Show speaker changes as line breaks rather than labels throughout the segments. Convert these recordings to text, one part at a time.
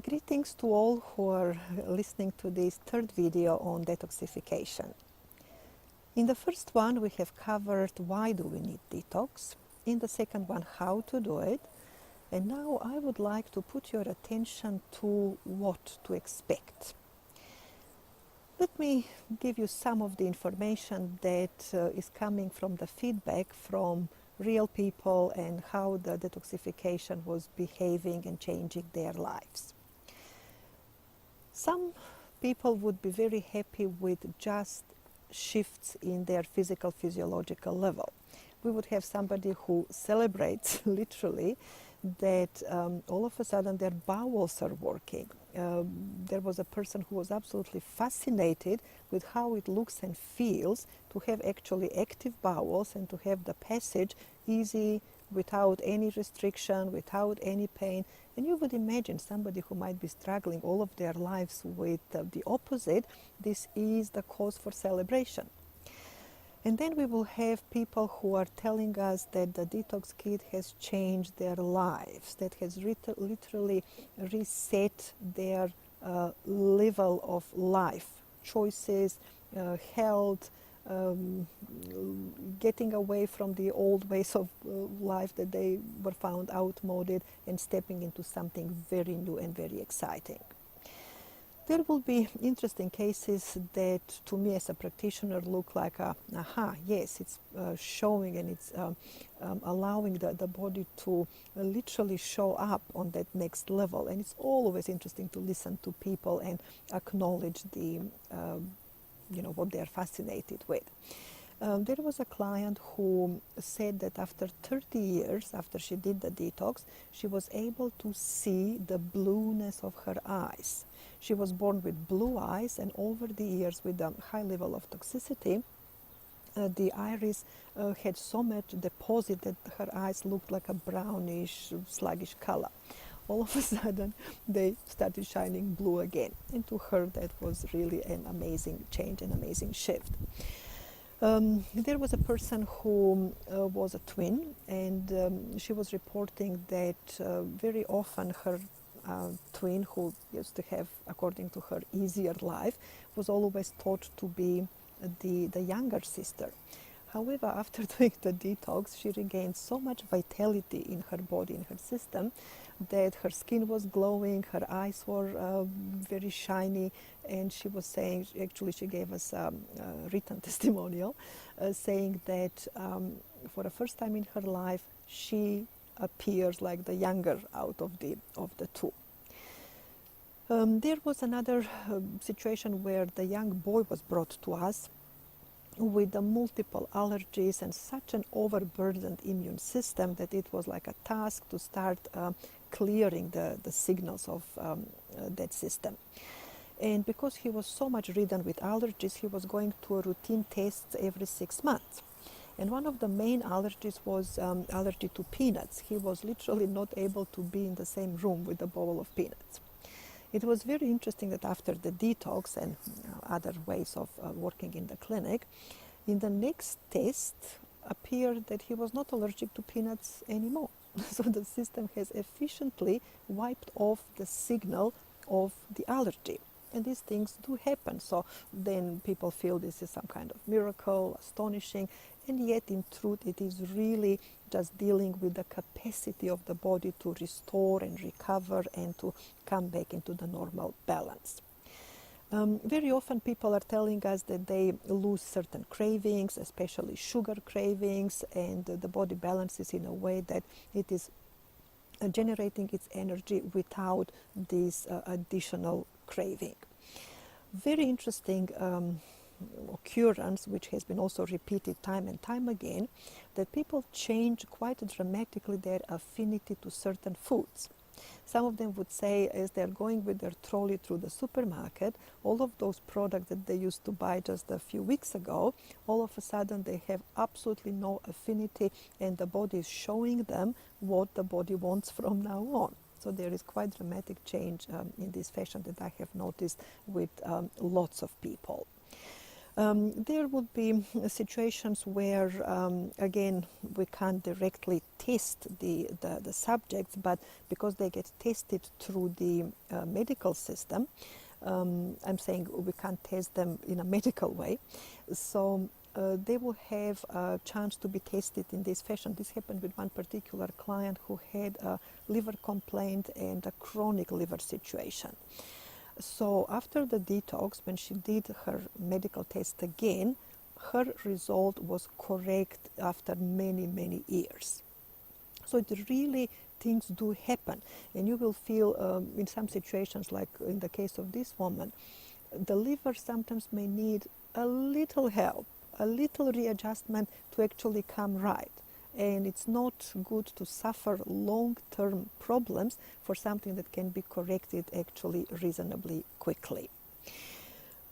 Greetings to all who are listening to this third video on detoxification. In the first one, we have covered why do we need detox. In the second one, how to do it. And now I would like to put your attention to what to expect. Let me give you some of the information that is coming from the feedback from real people and how the detoxification was behaving and changing their lives. Some people would be very happy with just shifts in their physical, physiological level. We would have somebody who celebrates literally that all of a sudden their bowels are working. There was a person who was absolutely fascinated with how it looks and feels to have actually active bowels and to have the passage easy without any restriction, without any pain. And you would imagine somebody who might be struggling all of their lives with the opposite, this is the cause for celebration. And then we will have people who are telling us that the detox kit has changed their lives, that has literally reset their level of life, choices, health, getting away from the old ways of life that they were found outmoded and stepping into something very new and very exciting. There will be interesting cases that to me as a practitioner look like yes, it's showing and it's allowing the body to literally show up on that next level. And it's always interesting to listen to people and acknowledge the what they're fascinated with. There was a client who said that after 30 years, after she did the detox, she was able to see the blueness of her eyes. She was born with blue eyes, and over the years with a high level of toxicity, the iris had so much deposit that her eyes looked like a brownish, sluggish color. All of a sudden, they started shining blue again. And to her, that was really an amazing change, an amazing shift. There was a person who was a twin, and she was reporting that very often her twin, who used to have, according to her, easier life, was always thought to be the younger sister. However, after doing the detox, she regained so much vitality in her body, in her system, that her skin was glowing, her eyes were very shiny, and she was saying, actually she gave us a written testimonial, saying that for the first time in her life, she appears like the younger out of the two. There was another situation where the young boy was brought to us with the multiple allergies and such an overburdened immune system that it was like a task to start clearing the signals of that system. And because he was so much ridden with allergies, he was going to a routine tests every 6 months. And one of the main allergies was allergy to peanuts. He was literally not able to be in the same room with a bowl of peanuts. It was very interesting that after the detox and other ways of working in the clinic, in the next test appeared that he was not allergic to peanuts anymore. So the system has efficiently wiped off the signal of the allergy. And these things do happen. So then people feel this is some kind of miracle, astonishing, and yet in truth it is really just dealing with the capacity of the body to restore and recover and to come back into the normal balance. Very often people are telling us that they lose certain cravings, especially sugar cravings, and the body balances in a way that it is generating its energy without this additional craving. Very interesting occurrence, which has been also repeated time and time again, that people change quite dramatically their affinity to certain foods. Some of them would say, as they're going with their trolley through the supermarket, all of those products that they used to buy just a few weeks ago, all of a sudden they have absolutely no affinity, and the body is showing them what the body wants from now on. So there is quite dramatic change in this fashion that I have noticed with lots of people. There would be situations where, again, we can't directly test the subjects, but because they get tested through the medical system, I'm saying we can't test them in a medical way. So they will have a chance to be tested in this fashion. This happened with one particular client who had a liver complaint and a chronic liver situation. So after the detox, when she did her medical test again, her result was correct after many, many years. So it really, things do happen. And you will feel in some situations, like in the case of this woman, the liver sometimes may need a little help, a little readjustment to actually come right. And it's not good to suffer long-term problems for something that can be corrected actually reasonably quickly.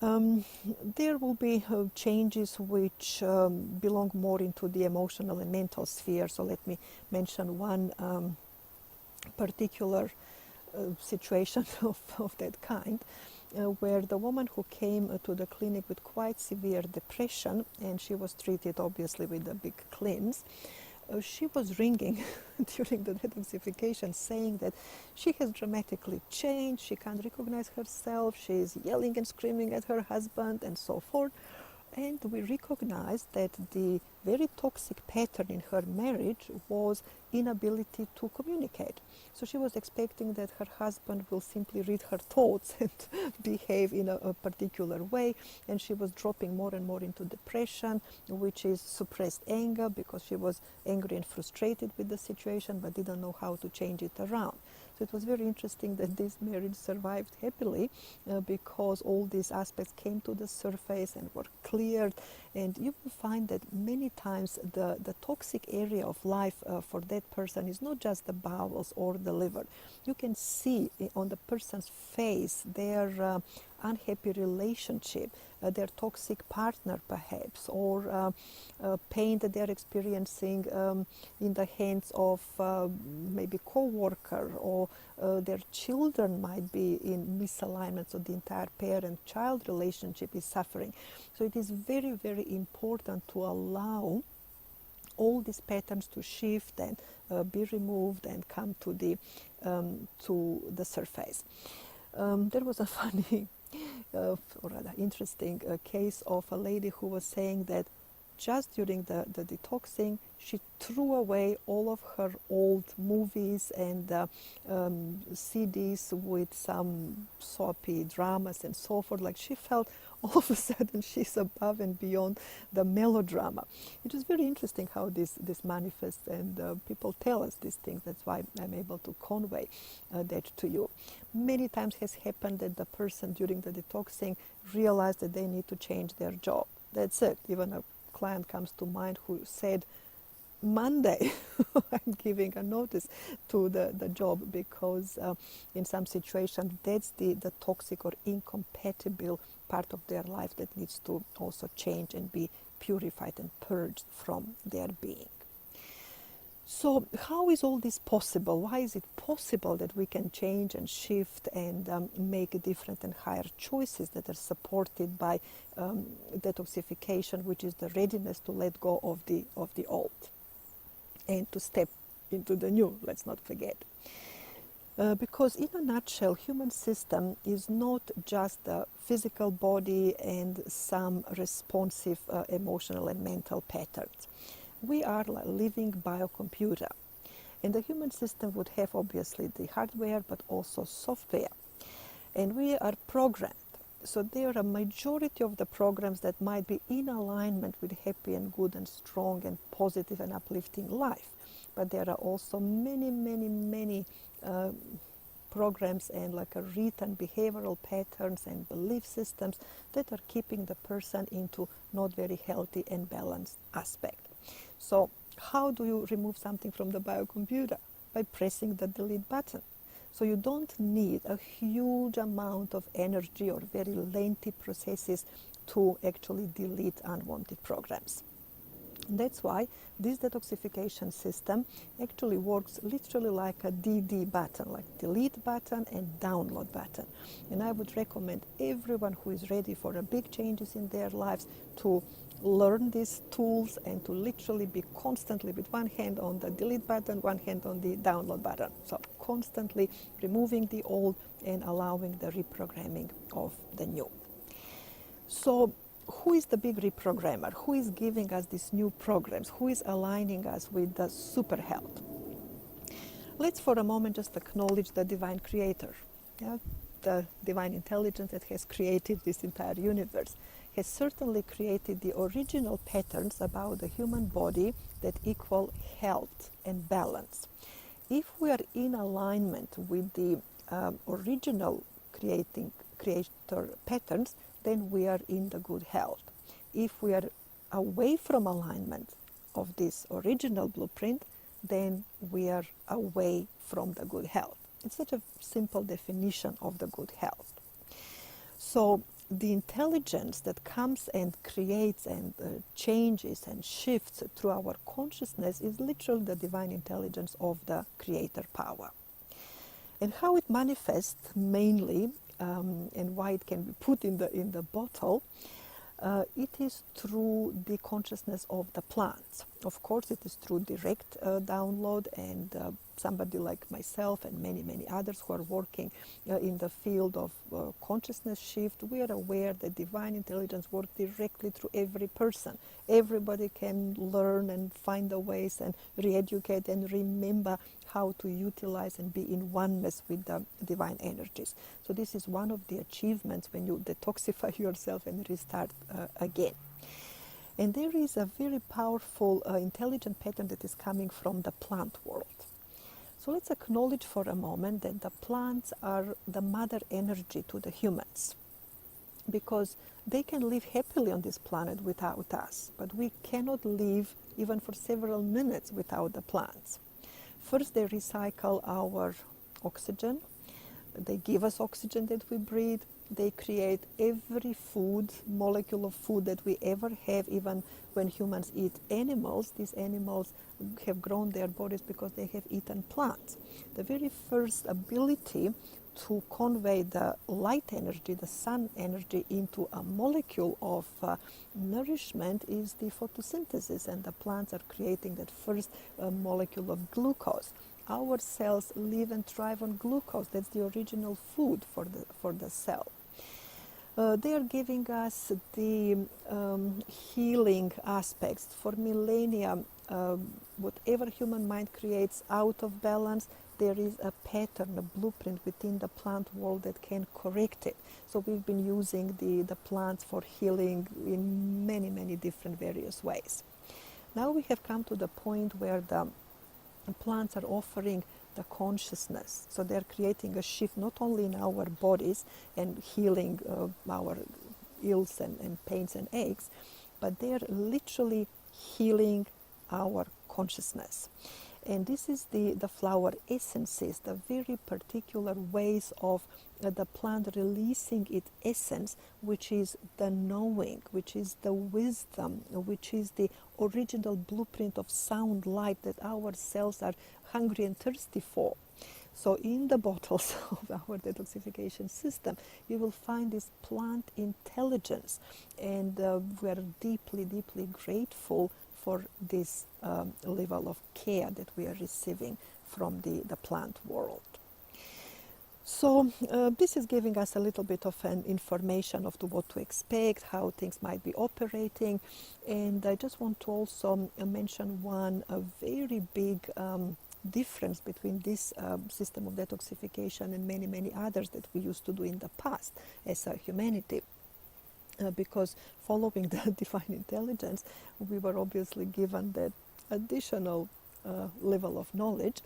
There will be changes which belong more into the emotional and mental sphere. So let me mention one particular situation of that kind, where the woman who came to the clinic with quite severe depression, and she was treated obviously with a big cleanse, she was ringing during the detoxification saying that she has dramatically changed, she can't recognize herself, she is yelling and screaming at her husband and so forth. And we recognized that the very toxic pattern in her marriage was inability to communicate. So she was expecting that her husband will simply read her thoughts and behave in a particular way, and she was dropping more and more into depression, which is suppressed anger, because she was angry and frustrated with the situation but didn't know how to change it around. So it was very interesting that this marriage survived happily because all these aspects came to the surface and were cleared. And you will find that many times the toxic area of life for that person is not just the bowels or the liver. You can see on the person's face their unhappy relationship, their toxic partner perhaps, or pain that they're experiencing in the hands of maybe co-worker, or their children might be in misalignment, so the entire parent-child relationship is suffering. So it is very, very important to allow all these patterns to shift and be removed and come to the surface. There was a funny or rather interesting case of a lady who was saying that just during the detoxing, she threw away all of her old movies and CDs with some soapy dramas and so forth. Like, she felt all of a sudden she's above and beyond the melodrama. It was very interesting how this manifests, and people tell us these things. That's why I'm able to convey that to you. Many times has happened that the person during the detoxing realized that they need to change their job. That's it. Even a client comes to mind who said, Monday I'm giving a notice to the job, because in some situation that's the toxic or incompatible part of their life that needs to also change and be purified and purged from their being. So how is all this possible? Why is it possible that we can change and shift and make different and higher choices that are supported by detoxification, which is the readiness to let go of the old and to step into the new, let's not forget. Because in a nutshell, human system is not just the physical body and some responsive emotional and mental patterns. We are a living biocomputer, and the human system would have obviously the hardware but also software, and we are programmed. So there are a majority of the programs that might be in alignment with happy and good and strong and positive and uplifting life, but there are also many programs and like a written behavioral patterns and belief systems that are keeping the person into not very healthy and balanced aspect. So how do you remove something from the biocomputer? By pressing the delete button. So you don't need a huge amount of energy or very lengthy processes to actually delete unwanted programs. And that's why this detoxification system actually works literally like a DD button, like delete button and download button. And I would recommend everyone who is ready for a big changes in their lives to learn these tools and to literally be constantly with one hand on the delete button, one hand on the download button. So constantly removing the old and allowing the reprogramming of the new. So who is the big reprogrammer? Who is giving us these new programs? Who is aligning us with the super health? Let's for a moment just acknowledge the divine creator. Yeah? The divine intelligence that has created this entire universe has certainly created the original patterns about the human body that equal health and balance. If we are in alignment with the original creator patterns, then we are in the good health. If we are away from alignment of this original blueprint, then we are away from the good health. It's such a simple definition of the good health. So the intelligence that comes and creates and changes and shifts through our consciousness is literally the divine intelligence of the creator power. And how it manifests mainly and why it can be put in the bottle, it is through the consciousness of the plants. Of course, it is through direct download, and somebody like myself and many others who are working in the field of consciousness shift, we are aware that divine intelligence works directly through every person. Everybody can learn and find the ways and re-educate and remember how to utilize and be in oneness with the divine energies. So this is one of the achievements when you detoxify yourself and restart again. And there is a very powerful intelligent pattern that is coming from the plant world. So let's acknowledge for a moment that the plants are the mother energy to the humans, because they can live happily on this planet without us, but we cannot live even for several minutes without the plants. First, they recycle our oxygen. They give us oxygen that we breathe. They create every food, molecule of food that we ever have. Even when humans eat animals, these animals have grown their bodies because they have eaten plants. The very first ability to convey the light energy, the sun energy, into a molecule of nourishment is the photosynthesis, and the plants are creating that first molecule of glucose. Our cells live and thrive on glucose. That's the original food for the cell. They are giving us the healing aspects. For millennia, whatever human mind creates out of balance, there is a pattern, a blueprint within the plant world that can correct it. So we've been using the plants for healing in many different various ways. Now we have come to the point where the plants are offering the consciousness. So they're creating a shift not only in our bodies and healing our ills and pains and aches, but they're literally healing our consciousness. And this is the flower essences, the very particular ways of the plant releasing its essence, which is the knowing, which is the wisdom, which is the original blueprint of sound light that our cells are hungry and thirsty for. So in the bottles of our detoxification system, you will find this plant intelligence, and we are deeply grateful for this level of care that we are receiving from the plant world. So this is giving us a little bit of an information of what to expect, how things might be operating. And I just want to also mention a very big difference between this system of detoxification and many others that we used to do in the past as a humanity. Because following the divine intelligence, we were obviously given that additional level of knowledge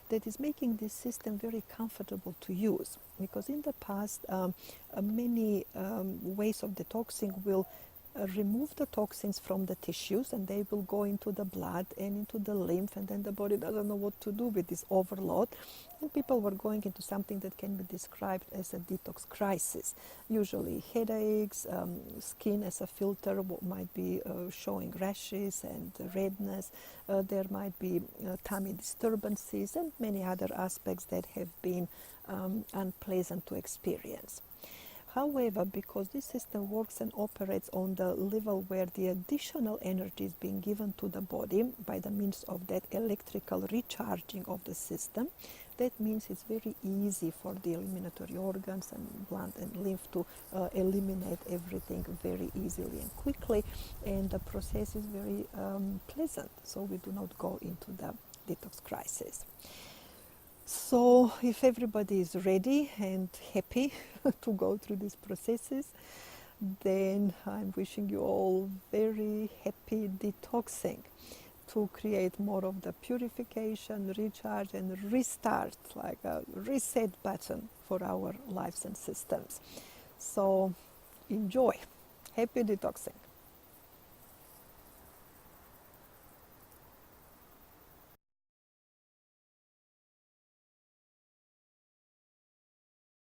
that is making this system very comfortable to use. Because in the past, many ways of detoxing will remove the toxins from the tissues, and they will go into the blood and into the lymph, and then the body doesn't know what to do with this overload, and people were going into something that can be described as a detox crisis. Usually headaches, skin as a filter might be showing rashes and redness, there might be tummy disturbances and many other aspects that have been unpleasant to experience. However, because this system works and operates on the level where the additional energy is being given to the body by the means of that electrical recharging of the system, that means it's very easy for the eliminatory organs and blood and lymph to eliminate everything very easily and quickly, and the process is very pleasant, so we do not go into the detox crisis. So if everybody is ready and happy to go through these processes, then I'm wishing you all very happy detoxing to create more of the purification, recharge and restart, like a reset button for our lives and systems. So enjoy. Happy detoxing.